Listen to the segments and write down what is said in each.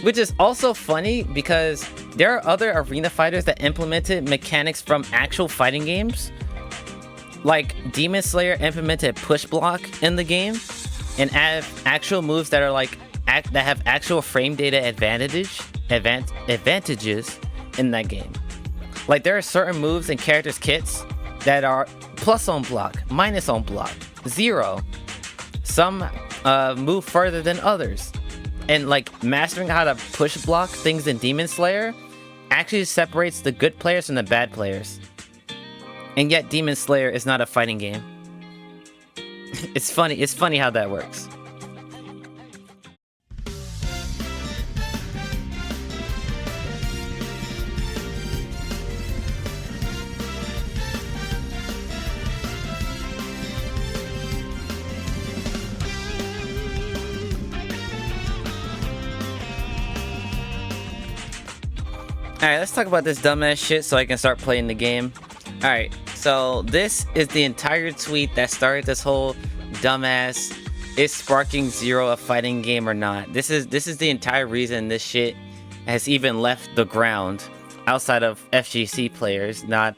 Which is also funny because there are other arena fighters that implemented mechanics from actual fighting games. Like Demon Slayer implemented push block in the game and add actual moves that are like that have actual frame data advantages in that game. Like there are certain moves in characters' kits that are plus on block, minus on block, 0. Some move further than others. And like mastering how to push block things in Demon Slayer actually separates the good players from the bad players. And yet Demon Slayer is not a fighting game. It's funny how that works. Alright, let's talk about this dumbass shit so I can start playing the game. Alright, so this is the entire tweet that started this whole dumbass, is Sparking Zero a fighting game or not? This is the entire reason this shit has even left the ground, outside of FGC players not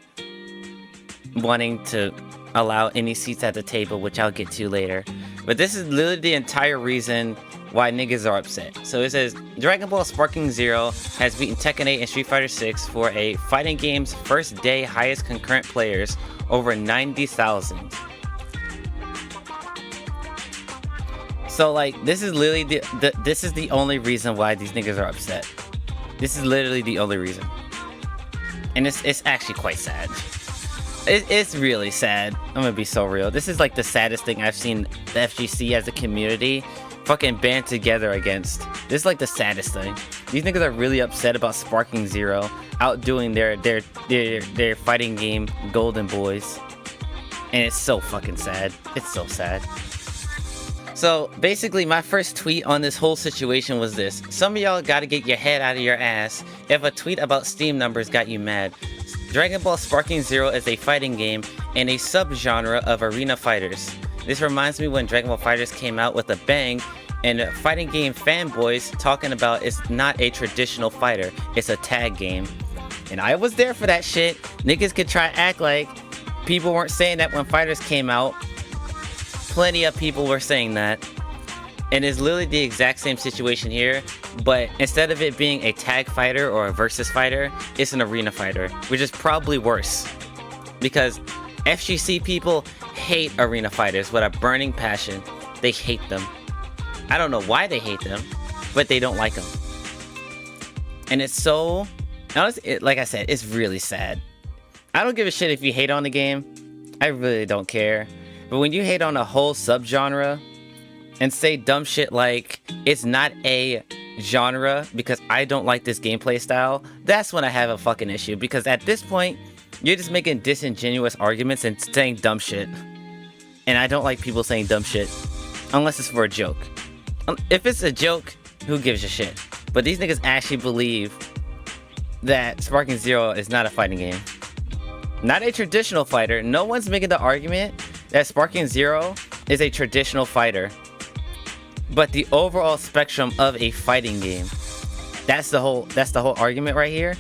wanting to allow any seats at the table, which I'll get to later. But this is literally the entire reason why niggas are upset. So it says, Dragon Ball Sparking Zero has beaten Tekken 8 and Street Fighter 6 for a fighting game's first day highest concurrent players, over 90,000. So like, this is literally this is the only reason why these niggas are upset. This is literally the only reason. And it's actually quite sad. It's really sad. I'm gonna be so real. This is like the saddest thing I've seen the FGC as a community fucking band together against. This is like the saddest thing. These niggas are really upset about Sparking Zero outdoing their fighting game Golden Boys. And it's so fucking sad. It's so sad. So basically my first tweet on this whole situation was this. Some of y'all gotta get your head out of your ass if a tweet about Steam numbers got you mad. Dragon Ball Sparking Zero is a fighting game and a subgenre of arena fighters. This reminds me when Dragon Ball FighterZ came out with a bang, and fighting game fanboys talking about it's not a traditional fighter, it's a tag game. And I was there for that shit. Niggas could try to act like people weren't saying that when FighterZ came out. Plenty of people were saying that. And it's literally the exact same situation here, but instead of it being a tag fighter or a versus fighter, it's an arena fighter, which is probably worse. Because FGC people hate arena fighters with a burning passion. They hate them. I don't know why they hate them, but they don't like them. And it's so, honestly, like I said, it's really sad. I don't give a shit if you hate on the game. I really don't care. But when you hate on a whole subgenre and say dumb shit like it's not a genre because I don't like this gameplay style, that's when I have a fucking issue. Because at this point, you're just making disingenuous arguments and saying dumb shit. And I don't like people saying dumb shit unless it's for a joke. If it's a joke, who gives a shit? But these niggas actually believe that Sparking Zero is not a fighting game. Not a traditional fighter. No one's making the argument that Sparking Zero is a traditional fighter. But the overall spectrum of a fighting game. That's the whole argument right here.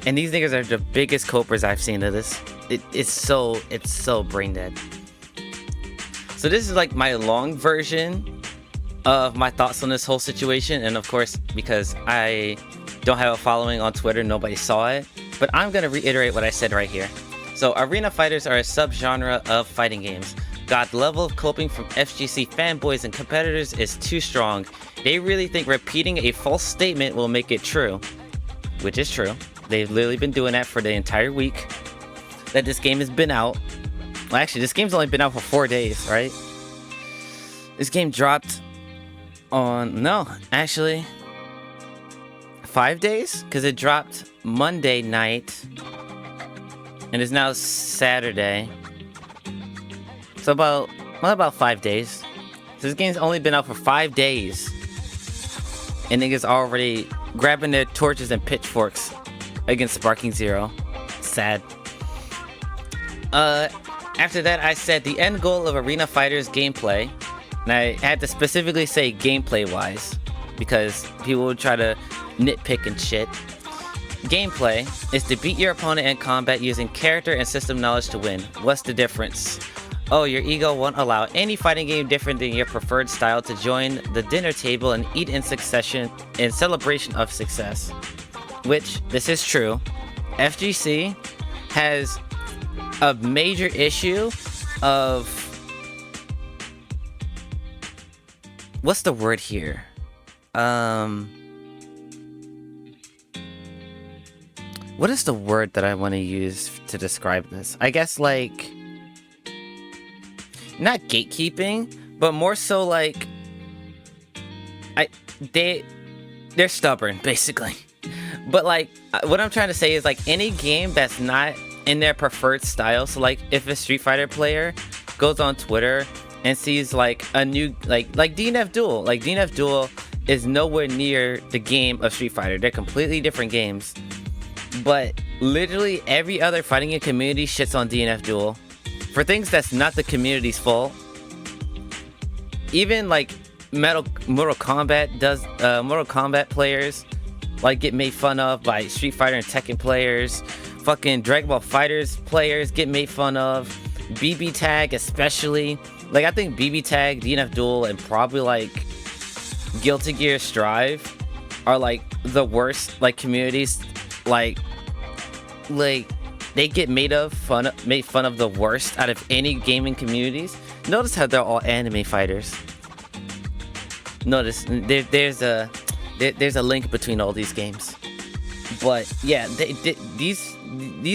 And these niggas are the biggest copers I've seen of this. It's so brain dead. So this is like my long version of my thoughts on this whole situation. And of course, because I don't have a following on Twitter, nobody saw it. But I'm gonna reiterate what I said right here. So arena fighters are a subgenre of fighting games. God, the level of coping from FGC fanboys and competitors is too strong. They really think repeating a false statement will make it true. Which is true. They've literally been doing that for the entire week that this game has been out. Well, actually, this game's only been out for 4 days, right? This game dropped on, no, actually 5 days, because it dropped Monday night and it's now Saturday. So about 5 days. So this game's only been out for 5 days and niggas already grabbing their torches and pitchforks against Sparking Zero. Sad. After that, I said the end goal of Arena Fighters gameplay, and I had to specifically say gameplay-wise, because people will try to nitpick and shit. Gameplay is to beat your opponent in combat using character and system knowledge to win. What's the difference? Oh, your ego won't allow any fighting game different than your preferred style to join the dinner table and eat in succession in celebration of success. Which, this is true. FGC has a major issue of... what's the word here? What is the word that I want to use to describe this? I guess, like... not gatekeeping, but more so like... they're stubborn, basically. But, like, what I'm trying to say is, like, any game that's not in their preferred style, so, like, if a Street Fighter player goes on Twitter and sees, like, a new, like DNF Duel. Like, DNF Duel is nowhere near the game of Street Fighter. They're completely different games. But literally every other fighting game community shits on DNF Duel for things that's not the community's fault. Even, like, Mortal Kombat players, like, get made fun of by Street Fighter and Tekken players. Fucking Dragon Ball FighterZ players get made fun of. BB Tag especially. Like, I think BB Tag, DNF Duel, and probably, like, Guilty Gear Strive are, like, the worst, like, communities. Like they get made fun of the worst out of any gaming communities. Notice how they're all anime fighters. Notice there's a link between all these games. But yeah, these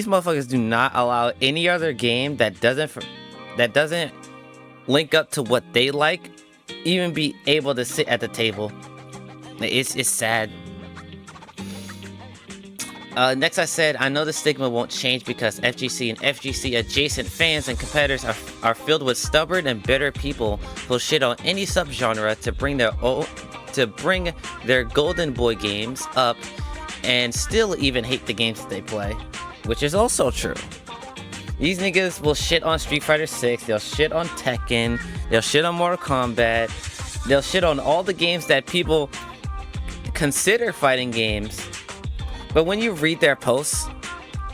motherfuckers do not allow any other game that doesn't link up to what they like even be able to sit at the table. It's sad. Next I said, I know the stigma won't change because FGC and FGC adjacent fans and competitors are filled with stubborn and bitter people who'll shit on any subgenre to bring their golden boy games up and still even hate the games that they play, which is also true. These niggas will shit on Street Fighter 6, they'll shit on Tekken, they'll shit on Mortal Kombat, they'll shit on all the games that people consider fighting games. But when you read their posts,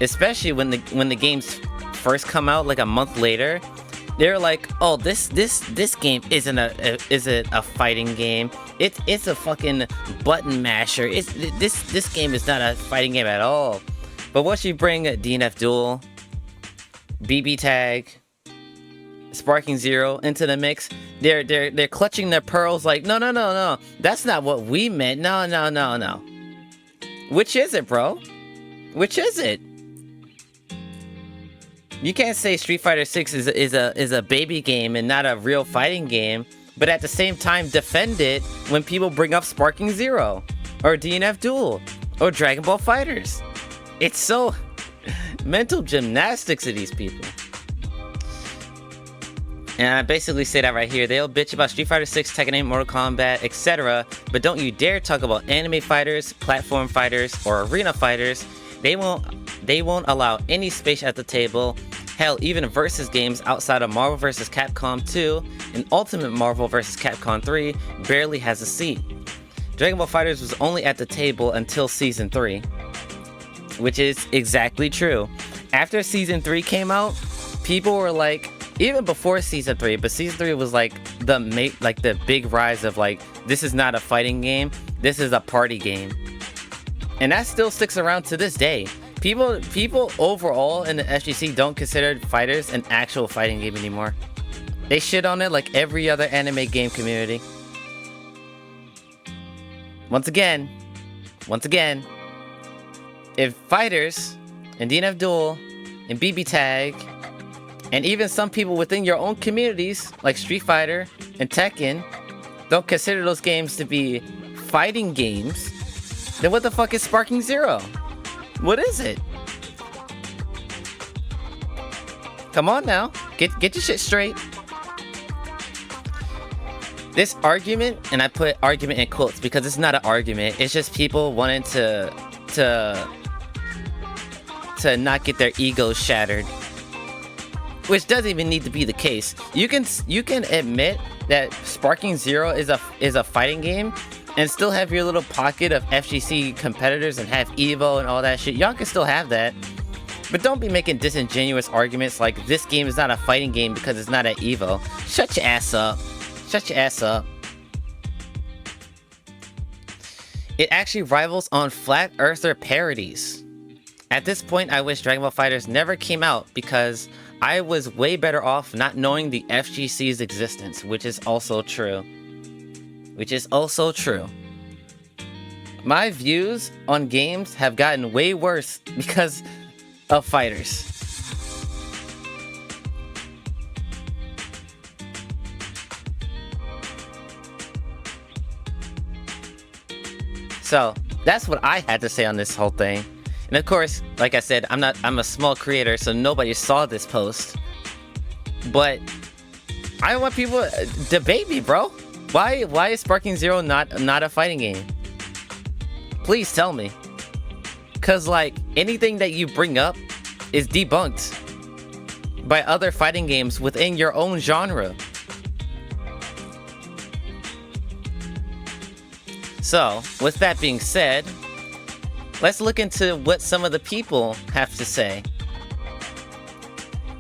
especially when the games first come out like a month later, they're like, "Oh, this game isn't a fighting game. It's a fucking button masher. This game is not a fighting game at all." But once you bring DNF Duel, BB Tag, Sparking Zero into the mix, they're clutching their pearls like, no, that's not what we meant. No. Which is it, bro? Which is it? You can't say Street Fighter 6 is a baby game and not a real fighting game, but at the same time defend it when people bring up Sparking Zero, or DNF Duel, or Dragon Ball FighterZ. It's so mental gymnastics of these people. And I basically say that right here. They'll bitch about Street Fighter 6, Tekken 8, Mortal Kombat, etc. But don't you dare talk about anime fighters, platform fighters, or arena fighters. They won't allow any space at the table. Hell, even versus games outside of Marvel vs. Capcom 2 and Ultimate Marvel vs. Capcom 3 barely has a seat. Dragon Ball FighterZ was only at the table until Season 3. Which is exactly true. After Season 3 came out, people were like, even before Season 3, but Season 3 was like the big rise of like, this is not a fighting game, this is a party game. And that still sticks around to this day. People overall in the FGC don't consider fighters an actual fighting game anymore. They shit on it like every other anime game community. Once again, if fighters and DNF Duel and BB Tag and even some people within your own communities, like Street Fighter and Tekken, don't consider those games to be fighting games, then what the fuck is Sparking Zero? What is it? Come on now, get your shit straight. This argument, and I put argument in quotes because it's not an argument, it's just people wanting to not get their egos shattered. Which doesn't even need to be the case. You can admit that Sparking Zero is a fighting game and still have your little pocket of FGC competitors and have Evo and all that shit, y'all can still have that. But don't be making disingenuous arguments like this game is not a fighting game because it's not at Evo. Shut your ass up. Shut your ass up. It actually rivals on Flat Earther parodies. At this point, I wish Dragon Ball FighterZ never came out because I was way better off not knowing the FGC's existence, which is also true. Which is also true. My views on games have gotten way worse because of fighters. So that's what I had to say on this whole thing. And of course, like I said, I'm a small creator, so nobody saw this post. But I want people to debate me, bro. Why is Sparking Zero not a fighting game? Please tell me. Cause like anything that you bring up is debunked by other fighting games within your own genre. So, with that being said, let's look into what some of the people have to say.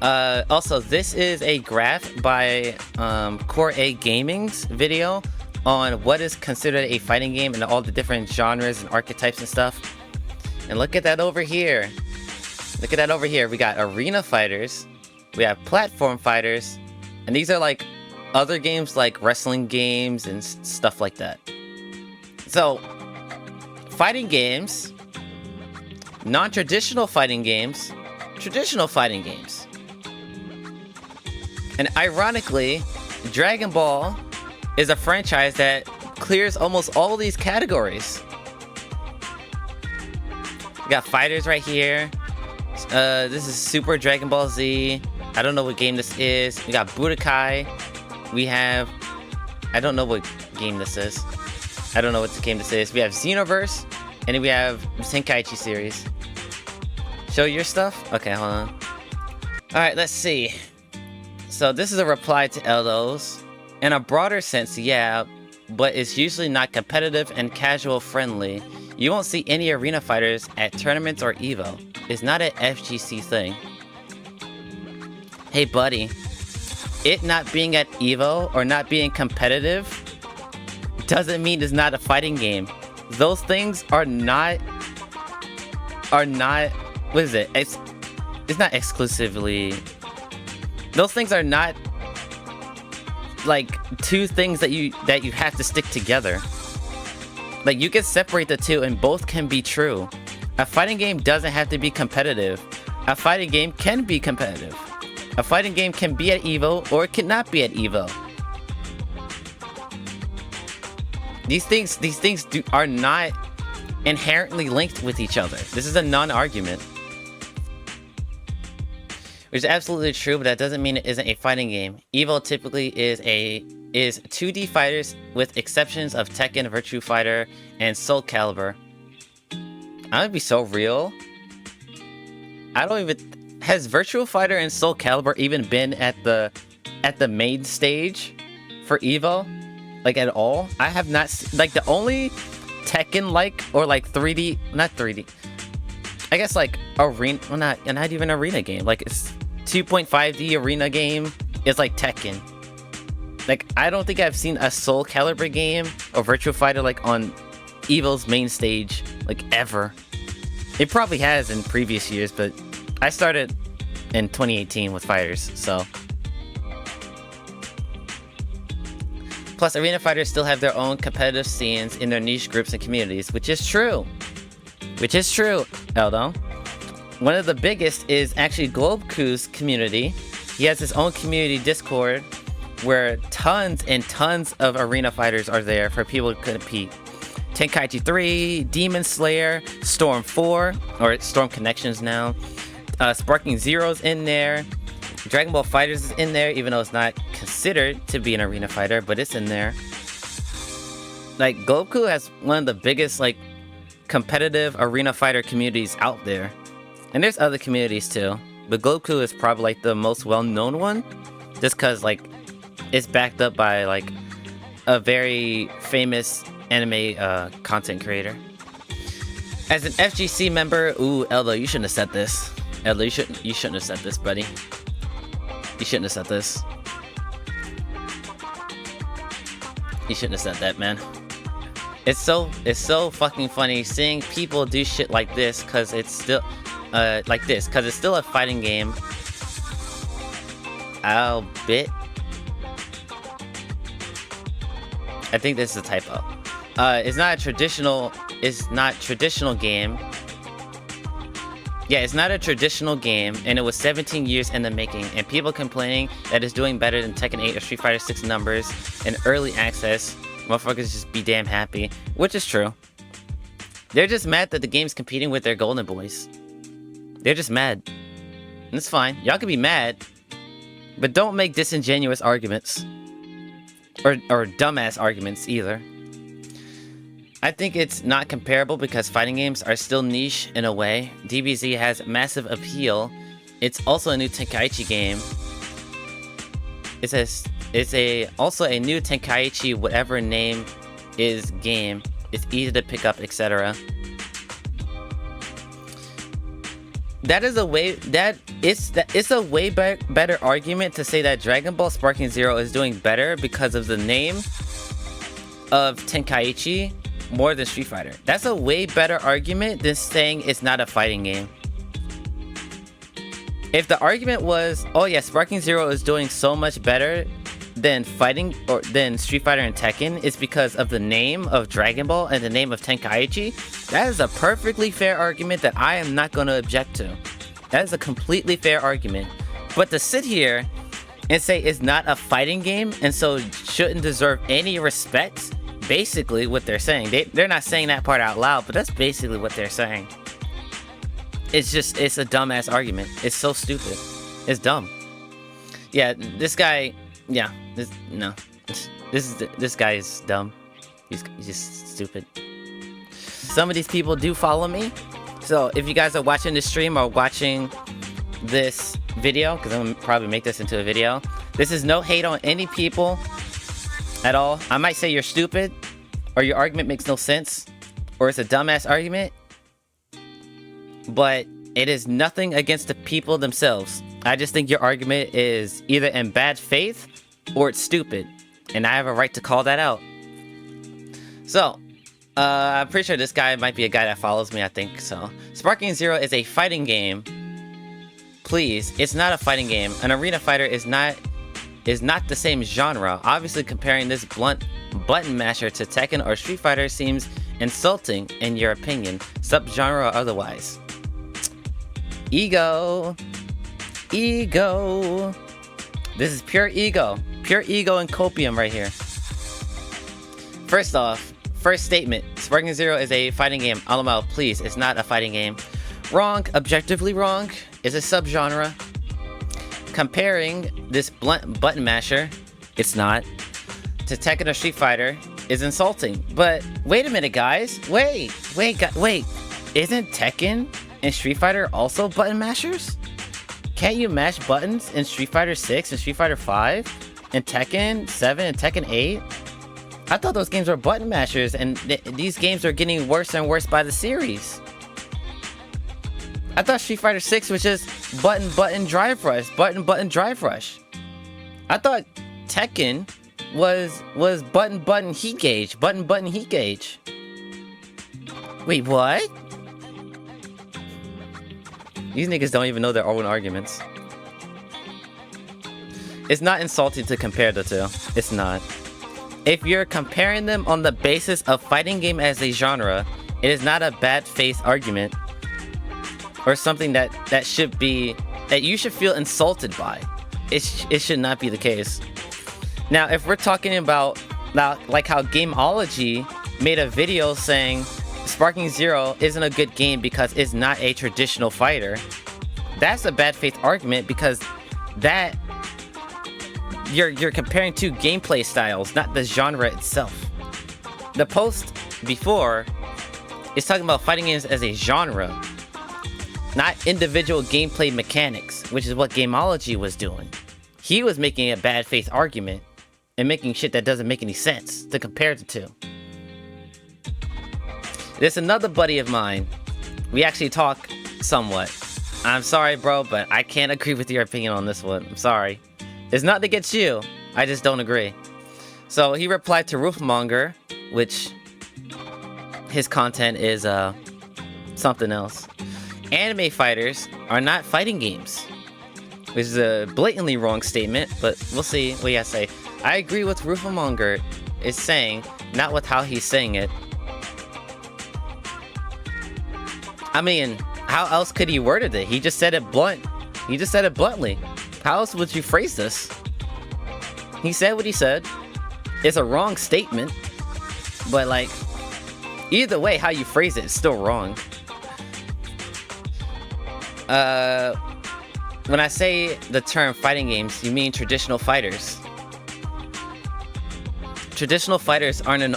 Also, this is a graph by Core A Gaming's video on what is considered a fighting game and all the different genres and archetypes and stuff. And look at that over here. Look at that over here. We got arena fighters, we have platform fighters, and these are like other games like wrestling games and stuff like that. So, fighting games, non-traditional fighting games, traditional fighting games. And ironically, Dragon Ball is a franchise that clears almost all these categories. We got fighters right here. This is Super Dragon Ball Z. I don't know what game this is. We got Budokai. We have... I don't know what game this is. I don't know what game this is. We have Xenoverse. And then we have Tenkaichi series. Show your stuff? Okay, hold on. Alright, let's see. So this is a reply to Eldo's. In a broader sense, yeah, but it's usually not competitive and casual friendly. You won't see any arena fighters at tournaments or Evo. It's not an FGC thing. Hey buddy, it not being at Evo or not being competitive doesn't mean it's not a fighting game. Those things are not, what is it? It's not exclusively, those things are not like two things that you have to stick together. Like you can separate the two and both can be true. A fighting game doesn't have to be competitive. A fighting game can be competitive. A fighting game can be at Evo or it cannot be at Evo. These things are not inherently linked with each other. This is a non-argument. Which is absolutely true, but that doesn't mean it isn't a fighting game. Evo typically is 2D fighters with exceptions of Tekken, Virtua Fighter, and Soul Calibur. I'm gonna be so real. Has Virtua Fighter and Soul Calibur even been at the main stage for Evo? Like at all? I have not like the only Tekken like or like 3D, not 3D. I guess like arena, well not even arena game. Like it's 2.5D arena game is like Tekken. Like I don't think I've seen a Soul Calibur game or Virtua Fighter like on Evo's main stage like ever. It probably has in previous years, but I started in 2018 with fighters, so. Plus, arena fighters still have their own competitive scenes in their niche groups and communities, which is true. Which is true, Eldo. One of the biggest is actually Globecu's community. He has his own community Discord where tons and tons of arena fighters are there for people to compete. Tenkaichi 3, Demon Slayer, Storm 4, or Storm Connections now. Sparking Zero's in there. Dragon Ball FighterZ is in there, even though it's not considered to be an arena fighter, but it's in there. Like, Globecu has one of the biggest, like, competitive arena fighter communities out there. And there's other communities too, but Globecu is probably, like, the most well-known one, just because, like, it's backed up by, like, a very famous anime content creator. As an FGC member, ooh, Eldo, you shouldn't have said this. Eldo, you shouldn't have said this, buddy. You shouldn't have said this. You shouldn't have said that, man. It's so fucking funny seeing people do shit like this, cause it's still cause it's still a fighting game. Albeit, I think this is a typo. It's not traditional game. Yeah, it's not a traditional game, and it was 17 years in the making, and people complaining that it's doing better than Tekken 8 or Street Fighter 6 numbers in early access. Motherfuckers just be damn happy, which is true. They're just mad that the game's competing with their golden boys. They're just mad. And it's fine. Y'all can be mad, but don't make disingenuous arguments. Or dumbass arguments either. I think it's not comparable because fighting games are still niche in a way. DBZ has massive appeal. It's also a new Tenkaichi game. It's also a new Tenkaichi whatever name is game. It's easy to pick up, etc. It's a way better argument to say that Dragon Ball Sparking Zero is doing better because of the name of Tenkaichi more than Street Fighter. That's a way better argument than saying it's not a fighting game. If the argument was, oh yeah, Sparking Zero is doing so much better than than Street Fighter and Tekken, it's because of the name of Dragon Ball and the name of Tenkaichi, that is a perfectly fair argument that I am not going to object to. That is a completely fair argument. But to sit here and say it's not a fighting game and so shouldn't deserve any respect, basically what they're saying. They're not saying that part out loud, but that's basically what they're saying. It's a dumbass argument. It's so stupid. It's dumb. Yeah, this guy, yeah, this guy is dumb. He's just stupid. Some of these people do follow me. So if you guys are watching this stream or watching this video, because I'm gonna probably make this into a video, this is no hate on any people at all. I might say you're stupid, or your argument makes no sense, or it's a dumbass argument, but it is nothing against the people themselves. I just think your argument is either in bad faith or it's stupid, and I have a right to call that out. So, I'm pretty sure this guy might be a guy that follows me, I think so. Sparking Zero is a fighting game. Please, it's not a fighting game. An arena fighter is not the same genre. Obviously, comparing this blunt button masher to Tekken or Street Fighter seems insulting in your opinion, subgenre or otherwise. Ego. Ego. This is pure ego. Pure ego and copium right here. First off, first statement, Sparking Zero is a fighting game. LMAO, please, it's not a fighting game. Wrong, objectively wrong. It's a subgenre. Comparing this blunt button masher, it's not, to Tekken or Street Fighter is insulting. But wait a minute, guys. Wait. Isn't Tekken and Street Fighter also button mashers? Can't you mash buttons in Street Fighter 6 and Street Fighter 5? And Tekken 7 and Tekken 8? I thought those games were button mashers, and these games are getting worse and worse by the series. I thought Street Fighter 6 was just button drive rush, button drive rush. I thought Tekken was button heat gauge, button heat gauge. Wait, what? These niggas don't even know their own arguments. It's not insulting to compare the two. It's not. If you're comparing them on the basis of fighting game as a genre, it is not a bad faith argument or something that you should feel insulted by. It should not be the case. Now, if we're talking about like how Gameology made a video saying Sparking Zero isn't a good game because it's not a traditional fighter, that's a bad faith argument because that you're comparing two gameplay styles, not the genre itself. The post before is talking about fighting games as a genre, not individual gameplay mechanics, which is what Gameology was doing. He was making a bad faith argument and making shit that doesn't make any sense to compare the two. There's another buddy of mine. We actually talk somewhat. I'm sorry, bro, but I can't agree with your opinion on this one. I'm sorry. It's not against you. I just don't agree. So he replied to Roofmonger, which his content is something else. Anime fighters are not fighting games, which is a blatantly wrong statement, but we'll see what he has to say. I agree with Roofmonger is saying, not with how he's saying it. I mean, how else could he worded it? He just said it blunt. He just said it bluntly. How else would you phrase this? He said what he said. It's a wrong statement, but like, either way, how you phrase it is still wrong. When I say the term fighting games, you mean traditional fighters. Traditional fighters aren't an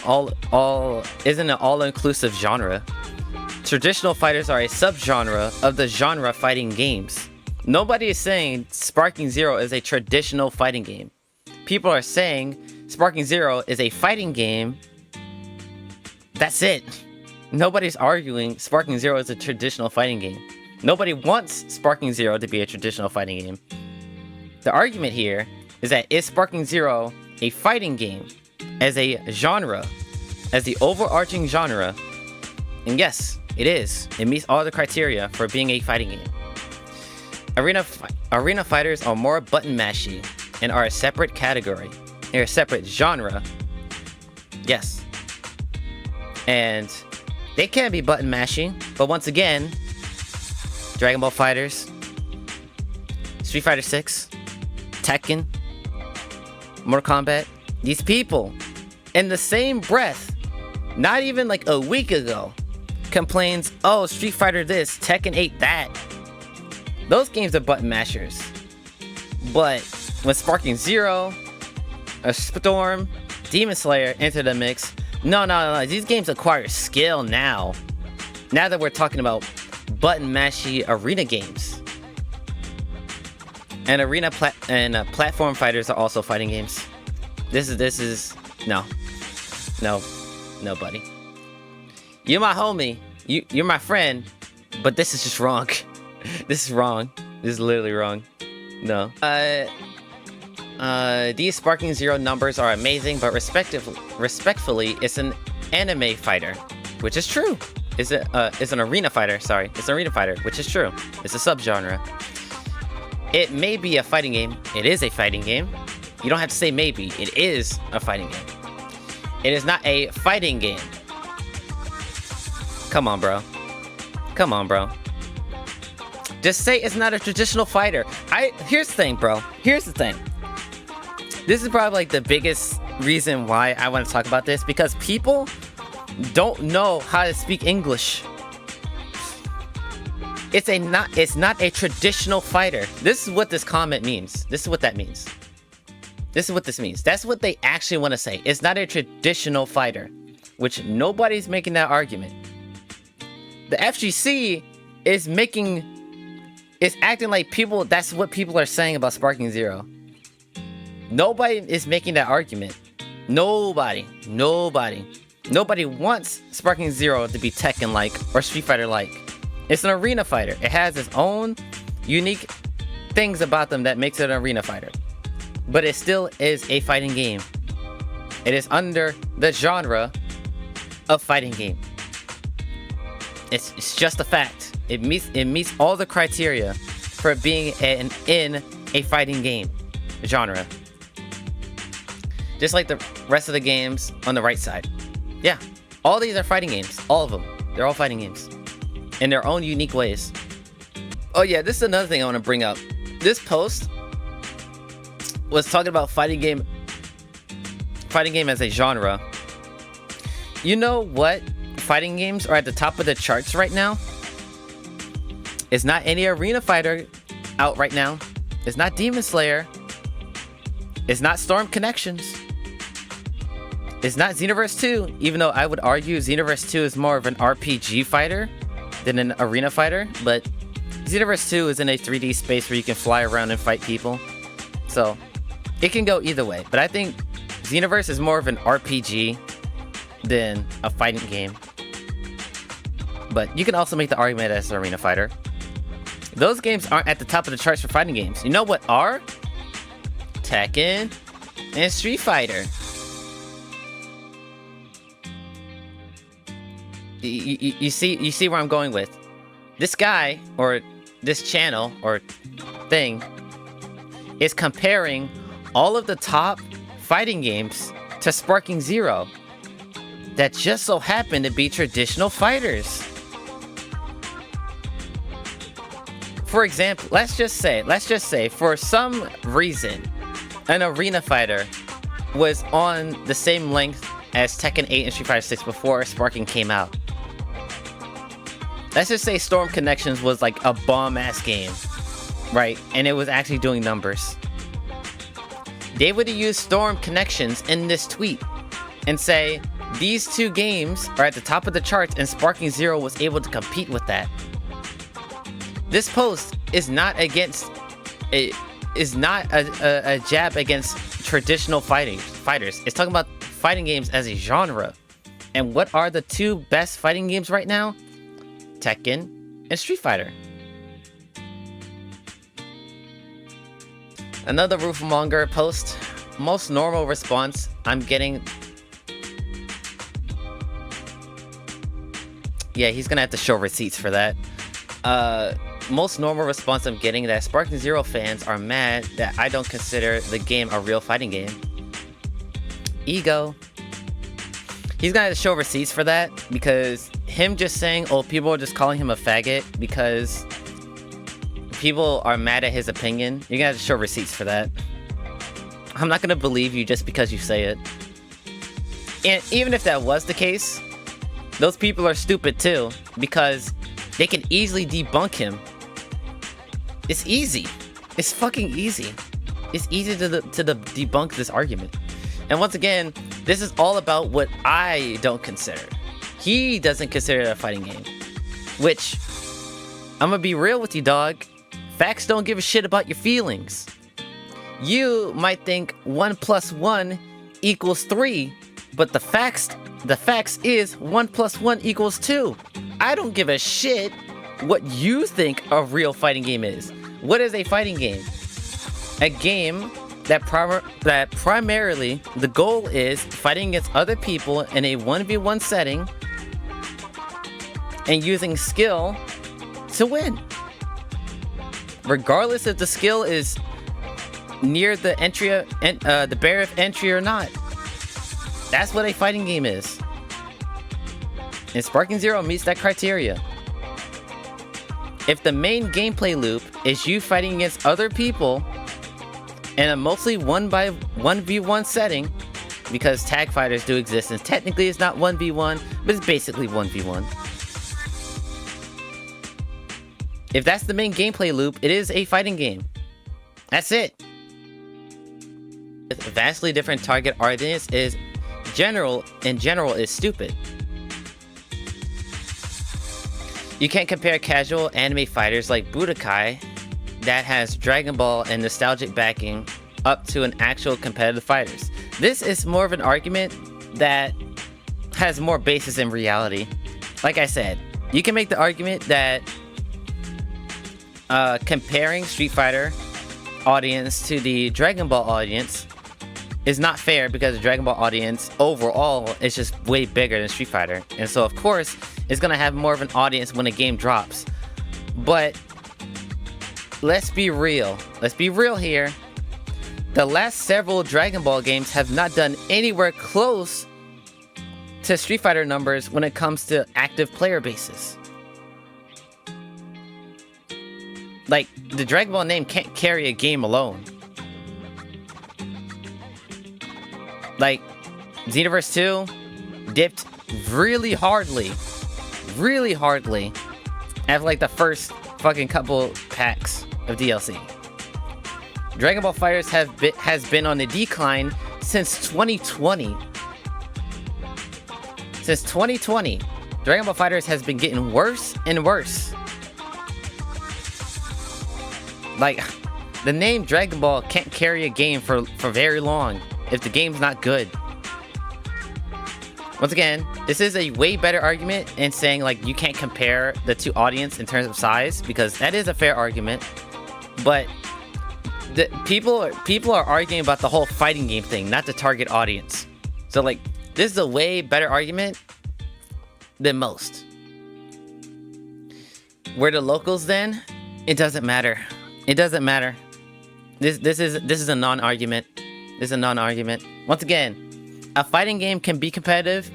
isn't an all-inclusive genre. Traditional fighters are a subgenre of the genre fighting games. Nobody is saying Sparking Zero is a traditional fighting game. People are saying Sparking Zero is a fighting game. That's it. Nobody's arguing Sparking Zero is a traditional fighting game. Nobody wants Sparking Zero to be a traditional fighting game. The argument here is that is Sparking Zero a fighting game as a genre, as the overarching genre? And yes, it is. It meets all the criteria for being a fighting game. Arena fighters are more button mashy and are a separate category. They're a separate genre. Yes. And they can be button mashing, but once again, Dragon Ball FighterZ, Street Fighter 6, Tekken, Mortal Kombat, these people, in the same breath, not even like a week ago, complains, oh, Street Fighter this, Tekken 8 that. Those games are button mashers. But when Sparking Zero, a Storm, Demon Slayer enter the mix, no, these games acquire skill now. Now that we're talking about button mashy arena games. And platform fighters are also fighting games. This is no, buddy. You're my homie. You're my friend, but this is just wrong. This is wrong. This is literally wrong. No. These Sparking Zero numbers are amazing, but respectfully, it's an anime fighter, which is true. It's an arena fighter. Sorry, it's an arena fighter, which is true. It's a subgenre. It may be a fighting game. It is a fighting game. You don't have to say maybe. It is a fighting game. It is not a fighting game. Come on, bro. Come on, bro. Just say it's not a traditional fighter. Here's the thing, bro. Here's the thing. This is probably like the biggest reason why I want to talk about this, because people don't know how to speak English. It's not a traditional fighter. This is what this comment means. This is what that means. This is what this means. That's what they actually want to say. It's not a traditional fighter, which nobody's making that argument. The FGC is acting like people, that's what people are saying about Sparking Zero. Nobody is making that argument. Nobody wants Sparking Zero to be Tekken-like or Street Fighter-like. It's an arena fighter. It has its own unique things about them that makes it an arena fighter. But it still is a fighting game. It is under the genre of fighting game. It's just a fact. It meets all the criteria for being in a fighting game genre. Just like the rest of the games on the right side. Yeah, all these are fighting games. All of them. They're all fighting games. In their own unique ways. Oh yeah, this is another thing I want to bring up. This post was talking about fighting game as a genre. You know what fighting games are at the top of the charts right now? It's not any arena fighter out right now. It's not Demon Slayer. It's not Storm Connections. It's not Xenoverse 2, even though I would argue Xenoverse 2 is more of an RPG fighter than an arena fighter, but Xenoverse 2 is in a 3D space where you can fly around and fight people. So, it can go either way, but I think Xenoverse is more of an RPG than a fighting game. but you can also make the argument as an arena fighter. Those games aren't at the top of the charts for fighting games. You know what are? Tekken and Street Fighter. You see where I'm going with this guy, or this channel or thing is comparing all of the top fighting games to Sparking Zero that just so happen to be traditional fighters. For example, let's just say for some reason an arena fighter was on the same length as Tekken 8 and Street Fighter 6 before Sparking came out. Let's just say Storm Connections was like a bomb-ass game, right? And it was actually doing numbers. They would have used Storm Connections in this tweet and say, these two games are at the top of the charts and Sparking Zero was able to compete with that. This post is not against a jab against traditional fighters. It's talking about fighting games as a genre. And what are the two best fighting games right now? Tekken and Street Fighter. Another Roofmonger post. Most normal response I'm getting. Yeah, he's gonna have to show receipts for that. Most normal response I'm getting that Sparking Zero fans are mad that I don't consider the game a real fighting game. Ego. He's gonna have to show receipts for that, because him just saying, oh, people are just calling him a faggot because people are mad at his opinion, you're gonna have to show receipts for that. I'm not gonna believe you just because you say it. And even if that was the case, those people are stupid too, because they can easily debunk him. It's easy. It's fucking easy. It's easy to debunk this argument. And once again, this is all about what I don't consider. He doesn't consider it a fighting game. Which, I'm gonna be real with you, dog. Facts don't give a shit about your feelings. You might think 1 + 1 = 3, but the facts is 1 + 1 = 2. I don't give a shit what you think a real fighting game is. What is a fighting game? A game that primarily the goal is fighting against other people in a 1v1 setting and using skill to win. Regardless if the skill is near the the barrier of entry or not. That's what a fighting game is. And Sparking Zero meets that criteria. If the main gameplay loop is you fighting against other people in a mostly 1v1 setting, because tag fighters do exist, and technically it's not 1v1, but it's basically 1v1. If that's the main gameplay loop, it is a fighting game. That's it. A vastly different target audience in general is stupid. You can't compare casual anime fighters like Budokai that has Dragon Ball and nostalgic backing up to an actual competitive fighters. This is more of an argument that has more basis in reality. Like I said, you can make the argument that comparing Street Fighter audience to the Dragon Ball audience is not fair, because the Dragon Ball audience overall is just way bigger than Street Fighter. And so of course, it's gonna have more of an audience when a game drops. But let's be real. Let's be real here. The last several Dragon Ball games have not done anywhere close to Street Fighter numbers when it comes to active player bases. Like, the Dragon Ball name can't carry a game alone. Like, Xenoverse 2 dipped really hardly after like the first fucking couple packs of DLC. Dragon Ball FighterZ has been on a decline since 2020. Since 2020, Dragon Ball FighterZ has been getting worse and worse. Like, the name Dragon Ball can't carry a game for very long if the game's not good. Once again, this is a way better argument in saying like you can't compare the two audience in terms of size, because that is a fair argument. But the people are arguing about the whole fighting game thing, not the target audience. So like this is a way better argument than most. Where the locals then? It doesn't matter. It doesn't matter. This is a non-argument. This is a non-argument. Once again, a fighting game can be competitive,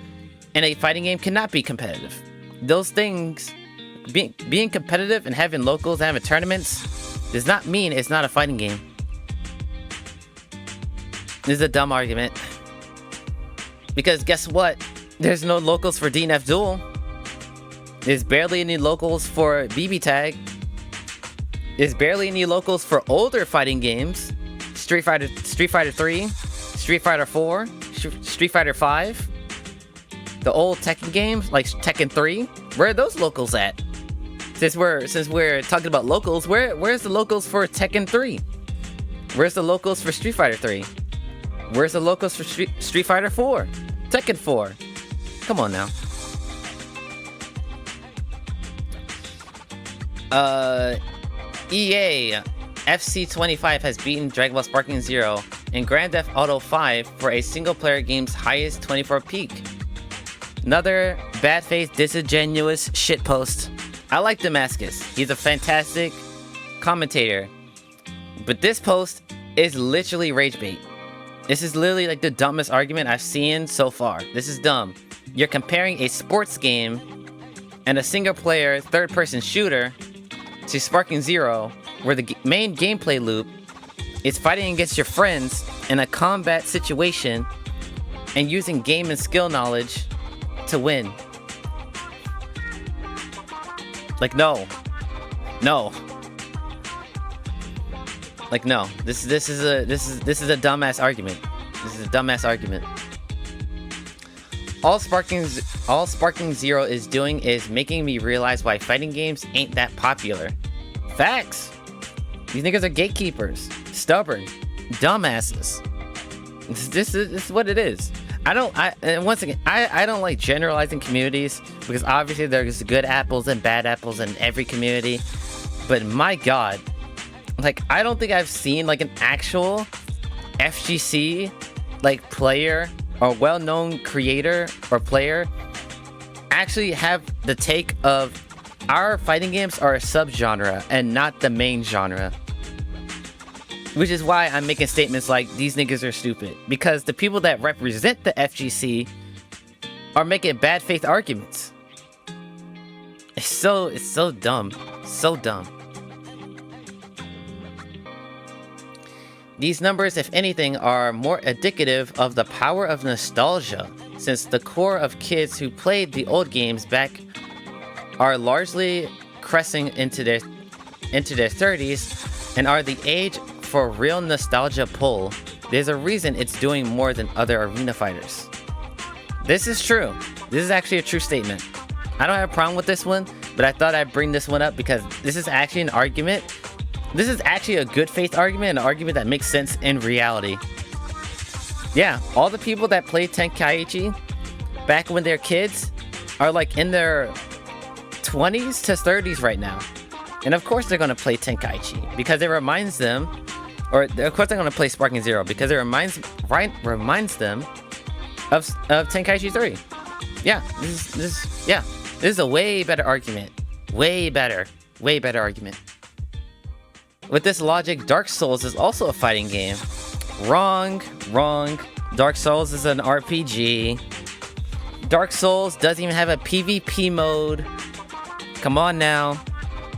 and a fighting game cannot be competitive. Those things, being competitive and having locals and having tournaments, does not mean it's not a fighting game. This is a dumb argument. Because guess what? There's no locals for DNF Duel. There's barely any locals for BB Tag. There's barely any locals for older fighting games. Street Fighter 3, Street Fighter 4, Street Fighter 5. The old Tekken games, like Tekken 3. Where are those locals at? Since we're talking about locals, where's the locals for Tekken 3? Where's the locals for Street Fighter 3? Where's the locals for Street Fighter 4? Tekken 4? Come on now. EA FC25 has beaten Dragon Ball Sparking Zero and Grand Theft Auto 5 for a single-player game's highest 24 peak. Another bad faith, disingenuous shitpost. I like Damascus. He's a fantastic commentator. But this post is literally rage bait. This is literally like the dumbest argument I've seen so far. This is dumb. You're comparing a sports game and a single-player third-person shooter to Sparking Zero, where the main gameplay loop is fighting against your friends in a combat situation and using game and skill knowledge to win. Like, no. Like, no. This is a dumbass argument. This is a dumbass argument. All Sparking Zero is doing is making me realize why fighting games ain't that popular. Facts. These niggas are gatekeepers, stubborn, dumbasses. This is what it is. And once again, I don't like generalizing communities, because obviously there's good apples and bad apples in every community. But my God, like, I don't think I've seen like an actual FGC like player or well-known creator or player actually have the take of our fighting games are a subgenre and not the main genre. Which is why I'm making statements like these niggas are stupid, because the people that represent the FGC are making bad faith arguments. It's so dumb. So dumb. These numbers, if anything, are more indicative of the power of nostalgia, since the core of kids who played the old games back are largely cressing into their 30s and are the age for real nostalgia pull. There's a reason it's doing more than other arena fighters. This is true. This is actually a true statement. I don't have a problem with this one, but I thought I'd bring this one up because this is actually an argument. This is actually a good faith argument, an argument that makes sense in reality. Yeah, all the people that played Tenkaichi back when they're kids are like in their 20s to 30s right now. And of course they're going to play Tenkaichi because it reminds them, or of course they're going to play Sparking Zero because it reminds them of Tenkaichi 3. Yeah, this is a way better argument. Way better argument. With this logic, Dark Souls is also a fighting game. Wrong. Dark Souls is an RPG. Dark Souls doesn't even have a PvP mode. Come on now.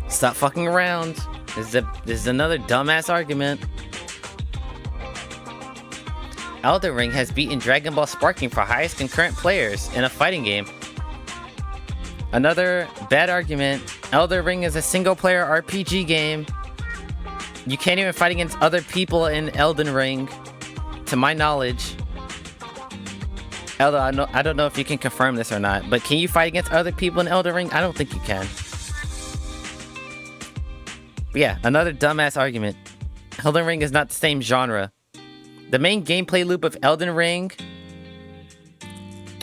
Stop fucking around. This is another dumbass argument. Elden Ring has beaten Dragon Ball Sparking for highest concurrent players in a fighting game. Another bad argument. Elden Ring is a single-player RPG game. You can't even fight against other people in Elden Ring, to my knowledge. Although I don't know if you can confirm this or not, but can you fight against other people in Elden Ring? I don't think you can. But yeah, another dumbass argument. Elden Ring is not the same genre. The main gameplay loop of Elden Ring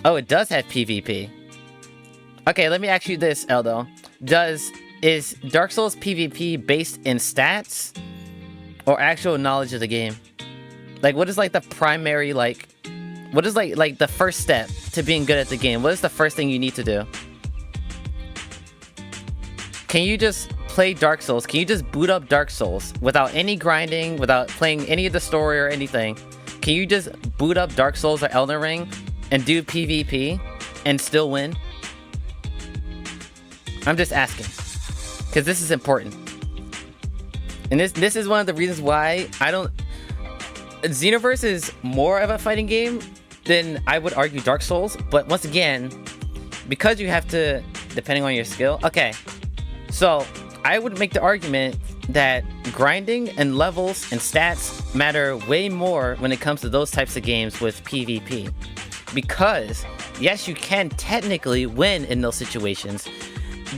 Oh, it does have PvP. Okay, let me ask you this, Eldo. Is Dark Souls PvP based in stats or actual knowledge of the game? Like, what is like the primary, like, what is like the first step to being good at the game? What is the first thing you need to do? Can you just play Dark Souls? Can you just boot up Dark Souls without any grinding, without playing any of the story or anything? Can you just boot up Dark Souls or Elden Ring and do PvP and still win? I'm just asking, because this is important. And this is one of the reasons why I don't... Xenoverse is more of a fighting game than I would argue Dark Souls. But once again, because you have to, depending on your skill... Okay, so I would make the argument that grinding and levels and stats matter way more when it comes to those types of games with PvP. Because, yes, you can technically win in those situations.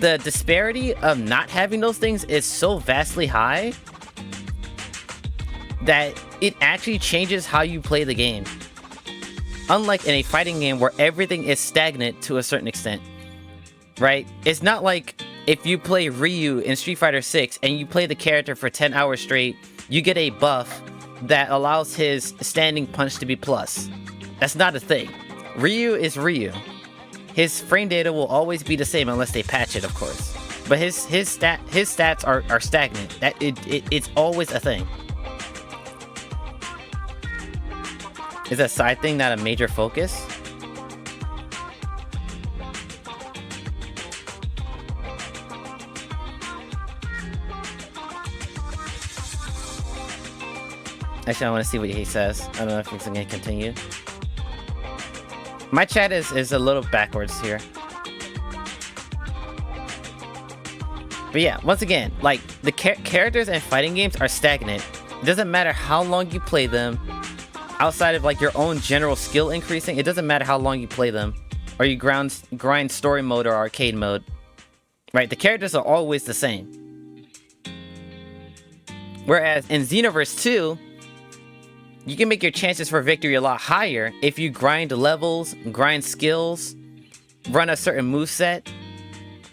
The disparity of not having those things is so vastly high that it actually changes how you play the game. Unlike in a fighting game where everything is stagnant to a certain extent, right? It's not like if you play Ryu in Street Fighter 6 and you play the character for 10 hours straight, you get a buff that allows his standing punch to be plus. That's not a thing. Ryu is Ryu. His frame data will always be the same unless they patch it, of course. But his stats are stagnant. It's always a thing. Is that side thing not a major focus? Actually, I want to see what he says. I don't know if he's going to continue. My chat is a little backwards here. But yeah, once again, like, the characters in fighting games are stagnant. It doesn't matter how long you play them. Outside of, like, your own general skill increasing, it doesn't matter how long you play them. Or you grind story mode or arcade mode. Right? The characters are always the same. Whereas in Xenoverse 2... you can make your chances for victory a lot higher if you grind levels, grind skills, run a certain moveset.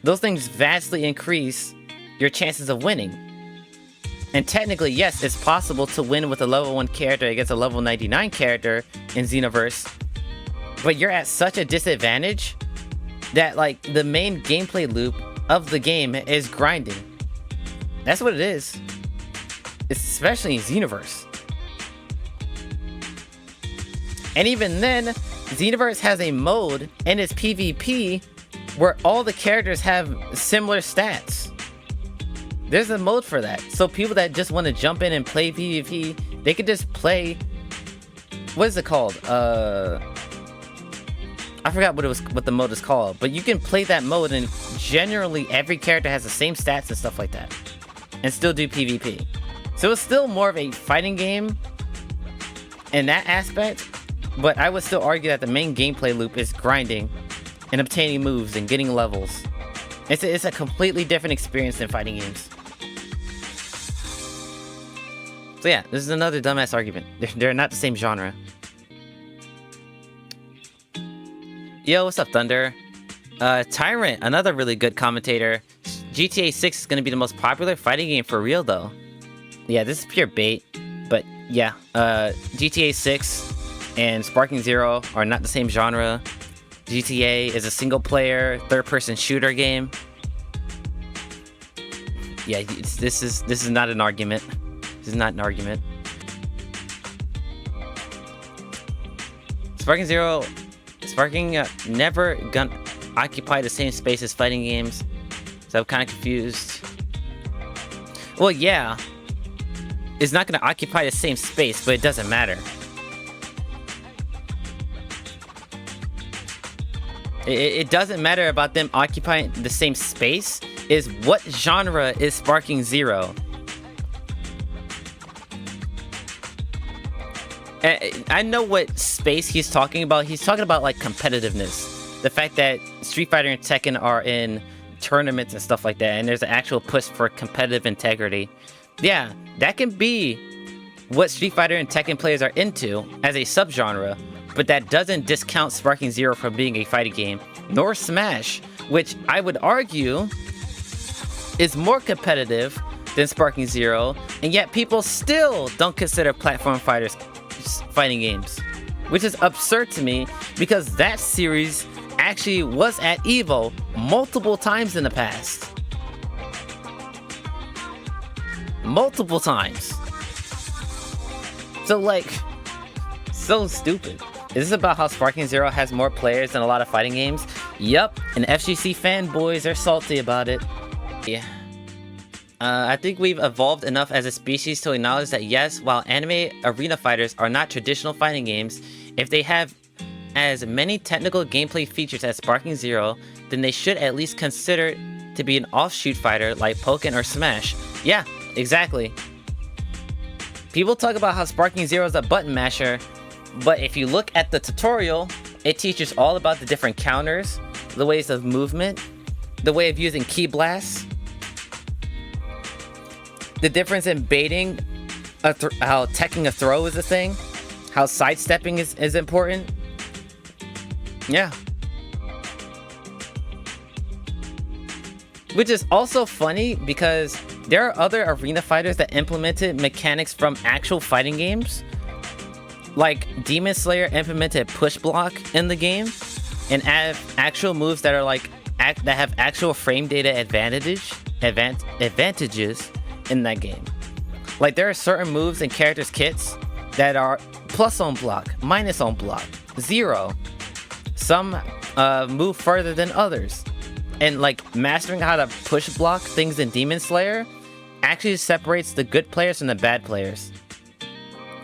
Those things vastly increase your chances of winning. And technically, yes, it's possible to win with a level 1 character against a level 99 character in Xenoverse. But you're at such a disadvantage that, like, the main gameplay loop of the game is grinding. That's what it is. Especially in Xenoverse. And even then, Xenoverse has a mode in its PvP where all the characters have similar stats. There's a mode for that. So people that just want to jump in and play PvP, they could just play... what is it called? I forgot what the mode is called. But you can play that mode and generally every character has the same stats and stuff like that. And still do PvP. So it's still more of a fighting game in that aspect. But I would still argue that the main gameplay loop is grinding and obtaining moves and getting levels. It's a completely different experience than fighting games. So yeah, this is another dumbass argument. They're not the same genre. Yo, what's up, Thunder? Tyrant, another really good commentator. GTA 6 is going to be the most popular fighting game for real, though. Yeah, this is pure bait. But yeah, GTA 6... and Sparking Zero are not the same genre. GTA is a single-player, third-person shooter game. Yeah, this is not an argument. This is not an argument. Sparking never gonna occupy the same space as fighting games. So I'm kind of confused. Well, yeah, it's not gonna occupy the same space, but it doesn't matter. It doesn't matter about them occupying the same space. Is what genre is Sparking Zero? I know what space he's talking about. He's talking about, like, competitiveness. The fact that Street Fighter and Tekken are in tournaments and stuff like that, and there's an actual push for competitive integrity. Yeah, that can be what Street Fighter and Tekken players are into as a subgenre. but that doesn't discount Sparking Zero from being a fighting game, nor Smash, which I would argue is more competitive than Sparking Zero, and yet people still don't consider platform fighters fighting games, which is absurd to me because that series actually was at EVO multiple times in the past. Multiple times. So like, so stupid. Is this about how Sparking Zero has more players than a lot of fighting games? Yup, and FGC fanboys are salty about it. Yeah. I think we've evolved enough as a species to acknowledge that yes, while anime arena fighters are not traditional fighting games, if they have as many technical gameplay features as Sparking Zero, then they should at least consider to be an offshoot fighter like Pokken or Smash. Yeah, exactly. People talk about how Sparking Zero is a button masher, but if you look at the tutorial, it teaches all about the different counters, the ways of movement, the way of using key blasts, the difference in baiting, how teching a throw is a thing, how sidestepping is important. Yeah. Which is also funny because there are other arena fighters that implemented mechanics from actual fighting games. Like Demon Slayer implemented push block in the game and have actual moves that are like that have actual frame data advantages in that game. Like there are certain moves in characters' kits that are plus on block, minus on block, 0. Some move further than others. And like mastering how to push block things in Demon Slayer actually separates the good players from the bad players.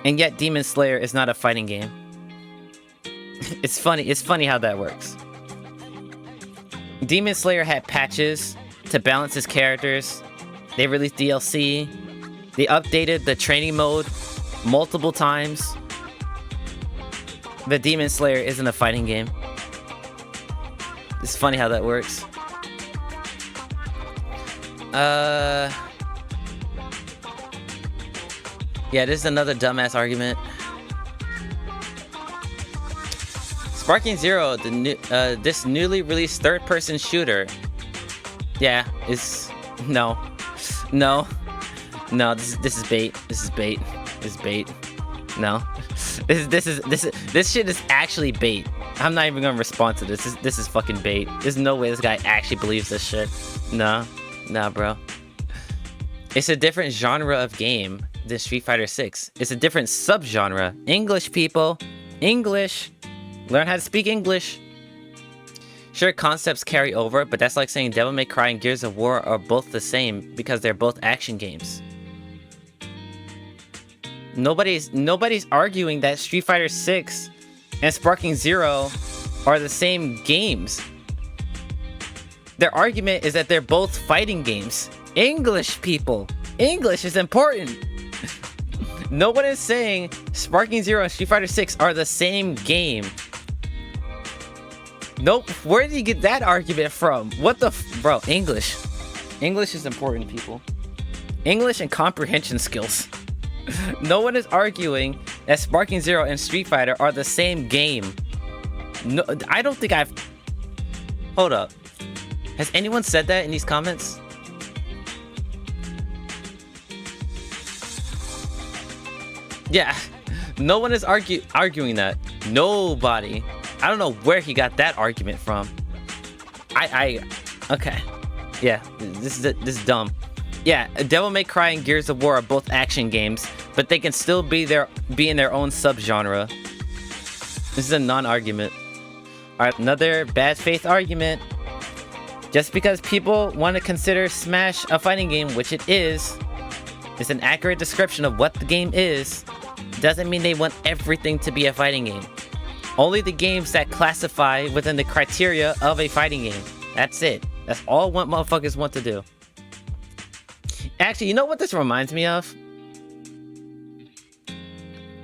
And yet Demon Slayer is not a fighting game. It's funny how that works. Demon Slayer had patches to balance his characters. They released DLC. They updated the training mode multiple times. The Demon Slayer isn't a fighting game. It's funny how that works. Yeah, this is another dumbass argument. Sparking Zero, this newly released third-person shooter. Yeah, is no. This is bait. This is bait. This is bait. No, this shit is actually bait. I'm not even gonna respond to this. This is fucking bait. There's no way this guy actually believes this shit. Nah, bro. It's a different genre of game than Street Fighter 6. It's a different subgenre. English, people. English. Learn how to speak English. Sure, concepts carry over, but that's like saying Devil May Cry and Gears of War are both the same because they're both action games. Nobody's arguing that Street Fighter 6 and Sparking Zero are the same games. Their argument is that they're both fighting games. English, people. English is important. No one is saying Sparking Zero and Street Fighter 6 are the same game. Nope. Where did you get that argument from? What the bro, English. English is important, people. English and comprehension skills. No one is arguing that Sparking Zero and Street Fighter are the same game. No, I don't think I've... Hold up. Has anyone said that in these comments? Yeah. No one is arguing that. Nobody. I don't know where he got that argument from. Okay. Yeah, this is dumb. Yeah, Devil May Cry and Gears of War are both action games, but they can still be in their own subgenre. This is a non-argument. Alright, another bad faith argument. Just because people want to consider Smash a fighting game, which it is an accurate description of what the game is, doesn't mean they want everything to be a fighting game. Only the games that classify within the criteria of a fighting game. That's it. That's all what motherfuckers want to do. Actually, you know what this reminds me of?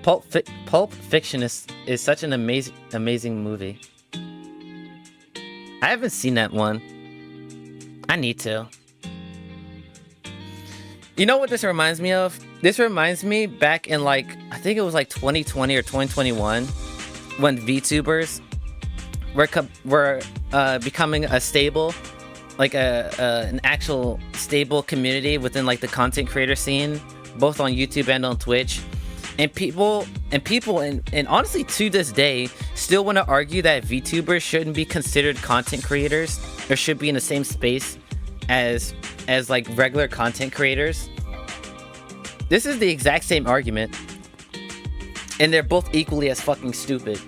Pulp Fiction is such an amazing movie. I haven't seen that one. I need to. You know what this reminds me of? This reminds me back in like, I think it was like 2020 or 2021, when VTubers were becoming a stable, like an actual stable community within like the content creator scene, both on YouTube and on Twitch. And people honestly to this day still want to argue that VTubers shouldn't be considered content creators or should be in the same space as like regular content creators. This is the exact same argument, and they're both equally as fucking stupid.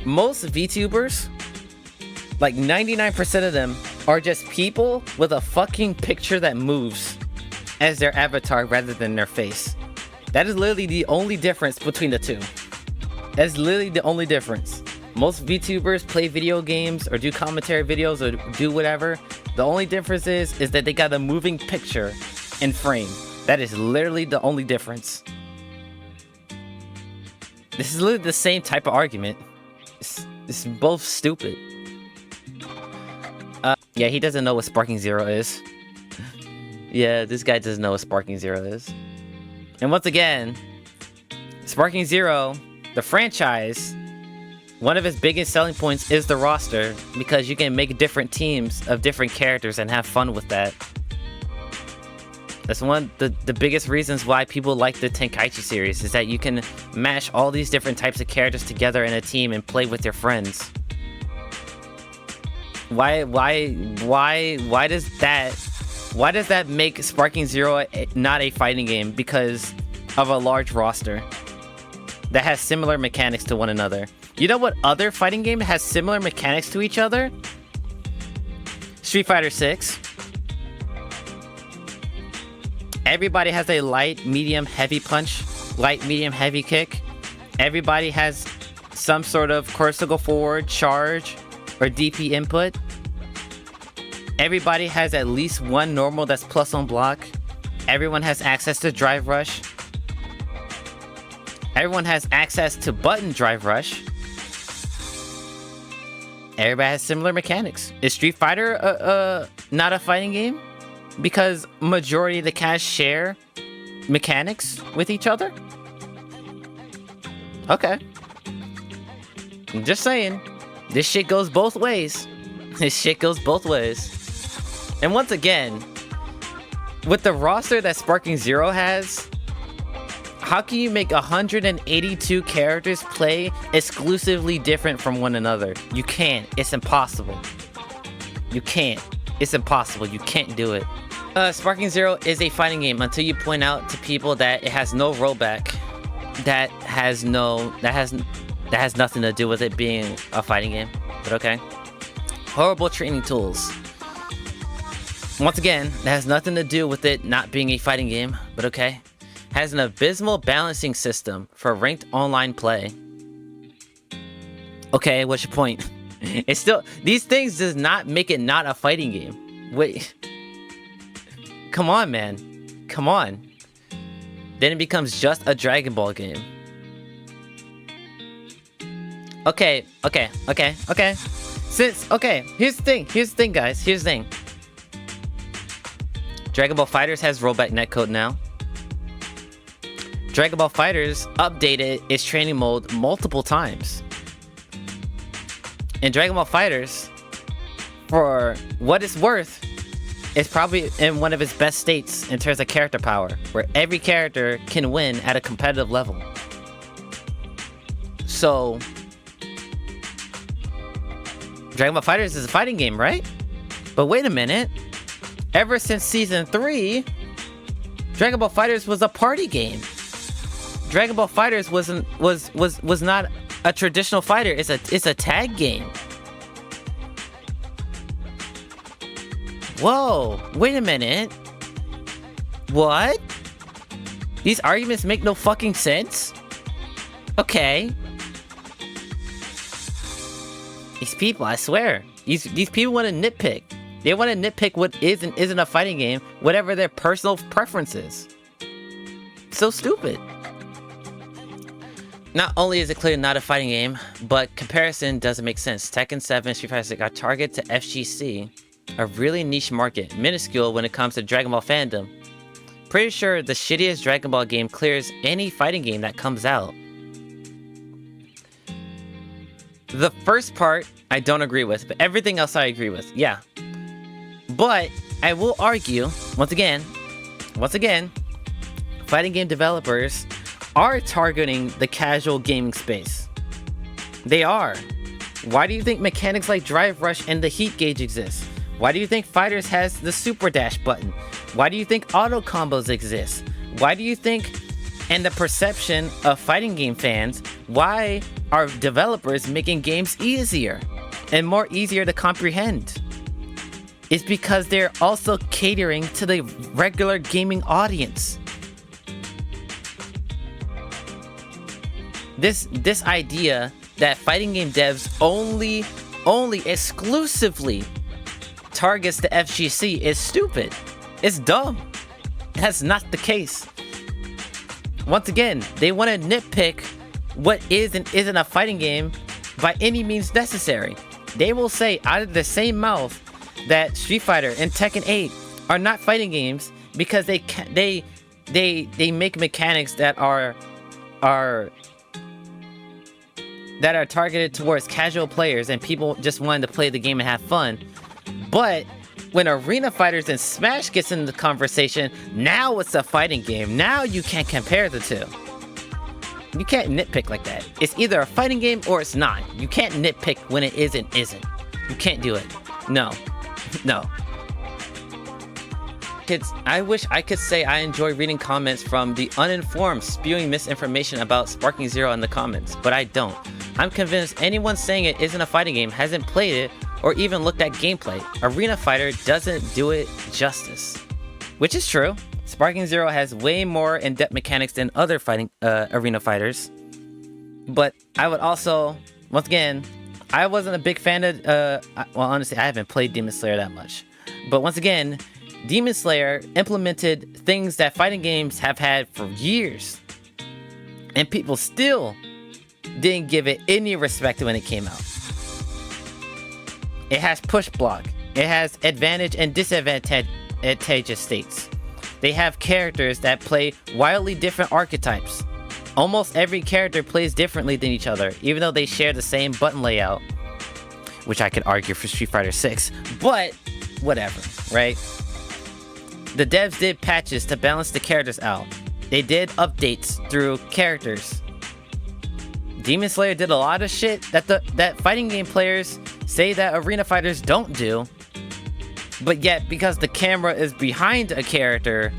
Most VTubers, like 99% of them, are just people with a fucking picture that moves as their avatar rather than their face. That is literally the only difference between the two. That's literally the only difference. Most VTubers play video games or do commentary videos or do whatever. The only difference is that they got a moving picture in frame. That is literally the only difference. This is literally the same type of argument. It's both stupid. Yeah, he doesn't know what Sparking Zero is. Yeah, this guy doesn't know what Sparking Zero is. And once again, Sparking Zero, the franchise, one of its biggest selling points is the roster, because you can make different teams of different characters and have fun with that. That's one of the biggest reasons why people like the Tenkaichi series, is that you can mash all these different types of characters together in a team and play with your friends. Why does that make Sparking Zero not a fighting game? Because of a large roster that has similar mechanics to one another. You know what other fighting game has similar mechanics to each other? Street Fighter 6. Everybody has a light, medium, heavy punch, light, medium, heavy kick. Everybody has some sort of corsical forward, charge, or DP input. Everybody has at least one normal that's plus on block. Everyone has access to drive rush. Everyone has access to button drive rush. Everybody has similar mechanics. Is Street Fighter not a fighting game? Because majority of the cast share mechanics with each other? Okay. I'm just saying. This shit goes both ways. This shit goes both ways. And once again, with the roster that Sparking Zero has, how can you make 182 characters play exclusively different from one another? You can't. It's impossible. You can't. It's impossible. You can't do it. Sparking Zero is a fighting game until you point out to people that it has no rollback. That has nothing to do with it being a fighting game. But okay. Horrible training tools. Once again, that has nothing to do with it not being a fighting game. But okay. Has an abysmal balancing system for ranked online play. Okay, what's your point? It's still, these things does not make it not a fighting game. Wait. Come on, man. Come on. Then it becomes just a Dragon Ball game. Okay. Here's the thing, guys. Here's the thing. Dragon Ball FighterZ has rollback netcode now. Dragon Ball FighterZ updated its training mode multiple times. And Dragon Ball FighterZ, for what it's worth, is probably in one of its best states in terms of character power, where every character can win at a competitive level. So, Dragon Ball FighterZ is a fighting game, right? But wait a minute. Ever since Season 3, Dragon Ball FighterZ was a party game. Dragon Ball FighterZ was not a traditional fighter. It's a tag game. Whoa, wait a minute. What? These arguments make no fucking sense? Okay. These people, I swear. These people want to nitpick. They want to nitpick what is and isn't a fighting game, whatever their personal preference is. So stupid. Not only is it clearly not a fighting game, but comparison doesn't make sense. Tekken 7, Street Fighter 6 are targeted to FGC, a really niche market, minuscule when it comes to Dragon Ball fandom. pretty sure the shittiest Dragon Ball game clears any fighting game that comes out. The first part, I don't agree with, but everything else I agree with, yeah. But I will argue, once again, fighting game developers are targeting the casual gaming space. They are. Why do you think mechanics like Drive Rush and the Heat Gauge exist? Why do you think Fighters has the Super Dash button? Why do you think auto combos exist? Why do you think, and the perception of fighting game fans, why are developers making games easier and more easier to comprehend? It's because they're also catering to the regular gaming audience. This idea that fighting game devs only exclusively targets the FGC is stupid. It's dumb. That's not the case. Once again, they want to nitpick what is and isn't a fighting game by any means necessary. They will say out of the same mouth that Street Fighter and Tekken 8 are not fighting games because they make mechanics that are targeted towards casual players and people just wanting to play the game and have fun. But when Arena Fighters and Smash gets into the conversation, now it's a fighting game. Now you can't compare the two. You can't nitpick like that. It's either a fighting game or it's not. You can't nitpick when it isn't. You can't do it. No. Kids, I wish I could say I enjoy reading comments from the uninformed spewing misinformation about Sparking Zero in the comments, but I don't. I'm convinced anyone saying it isn't a fighting game hasn't played it or even looked at gameplay. Arena Fighter doesn't do it justice. Which is true. Sparking Zero has way more in-depth mechanics than other fighting arena fighters. But I would also, once again, I wasn't a big fan of, well, honestly, I haven't played Demon Slayer that much. But once again, Demon Slayer implemented things that fighting games have had for years. And people still didn't give it any respect when it came out. It has push block. It has advantage and disadvantageous states. They have characters that play wildly different archetypes. Almost every character plays differently than each other, even though they share the same button layout. Which I could argue for Street Fighter 6, but whatever, right? The devs did patches to balance the characters out. They did updates through characters. Demon Slayer did a lot of shit that fighting game players say that arena fighters don't do, but yet because the camera is behind a character,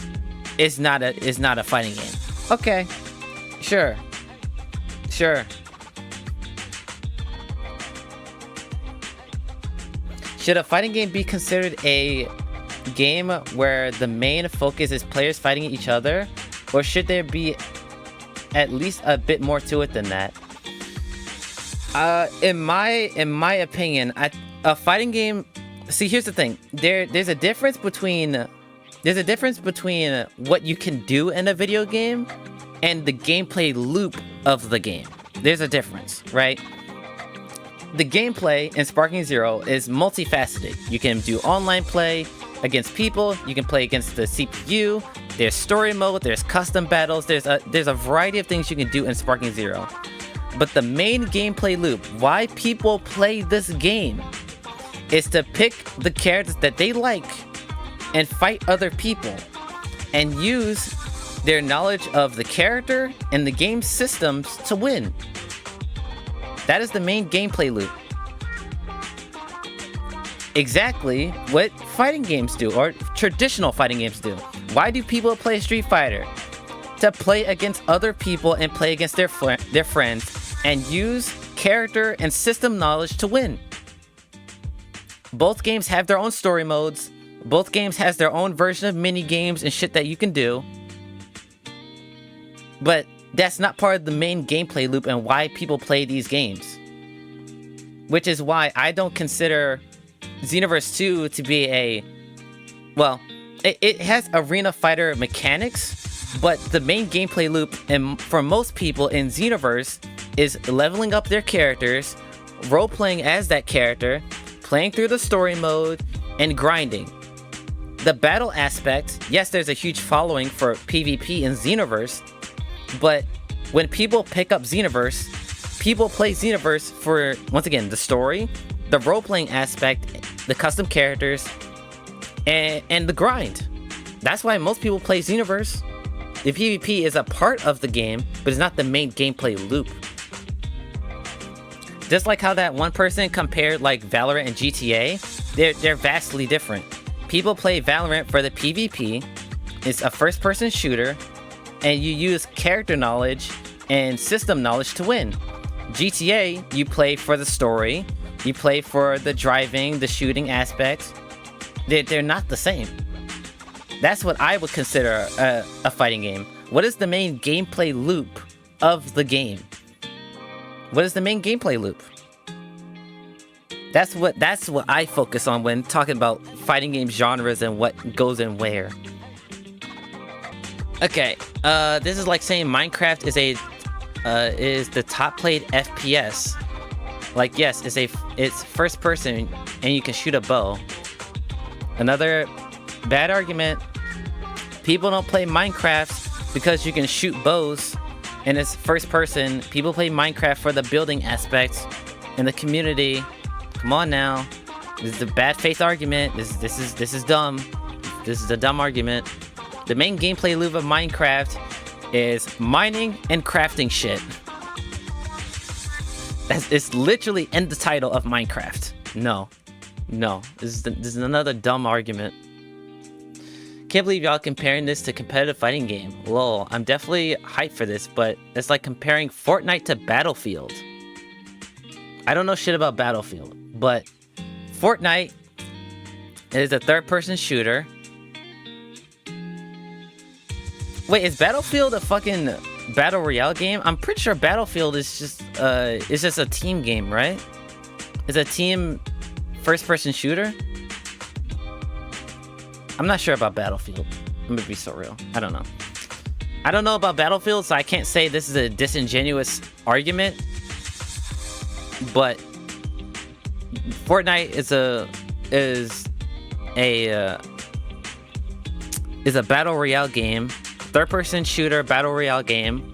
is not a fighting game. Okay, sure. Should a fighting game be considered a game where the main focus is players fighting each other, or should there be at least a bit more to it than that? In my opinion, a fighting game. See, here's the thing. There's a difference between what you can do in a video game and the gameplay loop of the game. There's a difference, right? The gameplay in Sparking Zero is multifaceted. You can do online play against people. You can play against the CPU. There's story mode. There's custom battles. There's a variety of things you can do in Sparking Zero. But the main gameplay loop, why people play this game, is to pick the characters that they like and fight other people and use their knowledge of the character and the game systems to win. That is the main gameplay loop. Exactly what fighting games do, or traditional fighting games do. Why do people play Street Fighter? To play against other people and play against their friends and use character and system knowledge to win. Both games have their own story modes. Both games has their own version of mini games and shit that you can do. But that's not part of the main gameplay loop and why people play these games. Which is why I don't consider Xenoverse 2 to be a... Well, it has arena fighter mechanics, but the main gameplay loop, and for most people in Xenoverse, is leveling up their characters, role-playing as that character, playing through the story mode, and grinding. the battle aspect, yes, there's a huge following for PvP in Xenoverse, but when people pick up Xenoverse, people play Xenoverse for, once again, the story, the role-playing aspect, the custom characters, and the grind. That's why most people play Xenoverse. The PvP is a part of the game, but it's not the main gameplay loop. Just like how that one person compared like Valorant and GTA, they're vastly different. People play Valorant for the PvP. It's a first-person shooter, and you use character knowledge and system knowledge to win. GTA, you play for the story, you play for the driving, the shooting aspects. They're not the same. That's what I would consider a fighting game. What is the main gameplay loop of the game? What is the main gameplay loop? That's what I focus on when talking about fighting game genres and what goes in where. Okay, this is like saying Minecraft is the top played FPS. Like, yes, it's first person and you can shoot a bow. Another bad argument. People don't play Minecraft because you can shoot bows and it's first person. People play Minecraft for the building aspects and the community. Come on now. This is a bad faith argument. This is dumb. This is a dumb argument. The main gameplay loop of Minecraft is mining and crafting shit. It's literally in the title of Minecraft. No. This is another dumb argument. Can't believe y'all comparing this to competitive fighting game. Lol, I'm definitely hyped for this, but it's like comparing Fortnite to Battlefield. I don't know shit about Battlefield, but Fortnite is a third-person shooter. Wait, is Battlefield a fucking battle royale game? I'm pretty sure Battlefield is just a team game, right? It's a team first-person shooter. I'm not sure about Battlefield. I'm gonna be so real. I don't know. I don't know about Battlefield, so I can't say this is a disingenuous argument. But Fortnite is a battle royale game, third-person shooter battle royale game.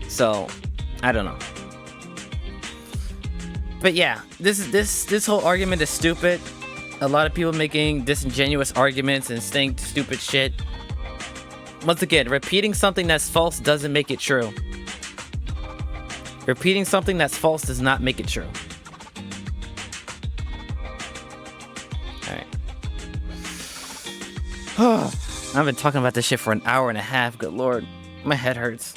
So I don't know. But yeah, this whole argument is stupid. A lot of people making disingenuous arguments and saying stupid shit. Once again, repeating something that's false doesn't make it true. Repeating something that's false does not make it true. Alright. I've been talking about this shit for an hour and a half. Good lord. My head hurts.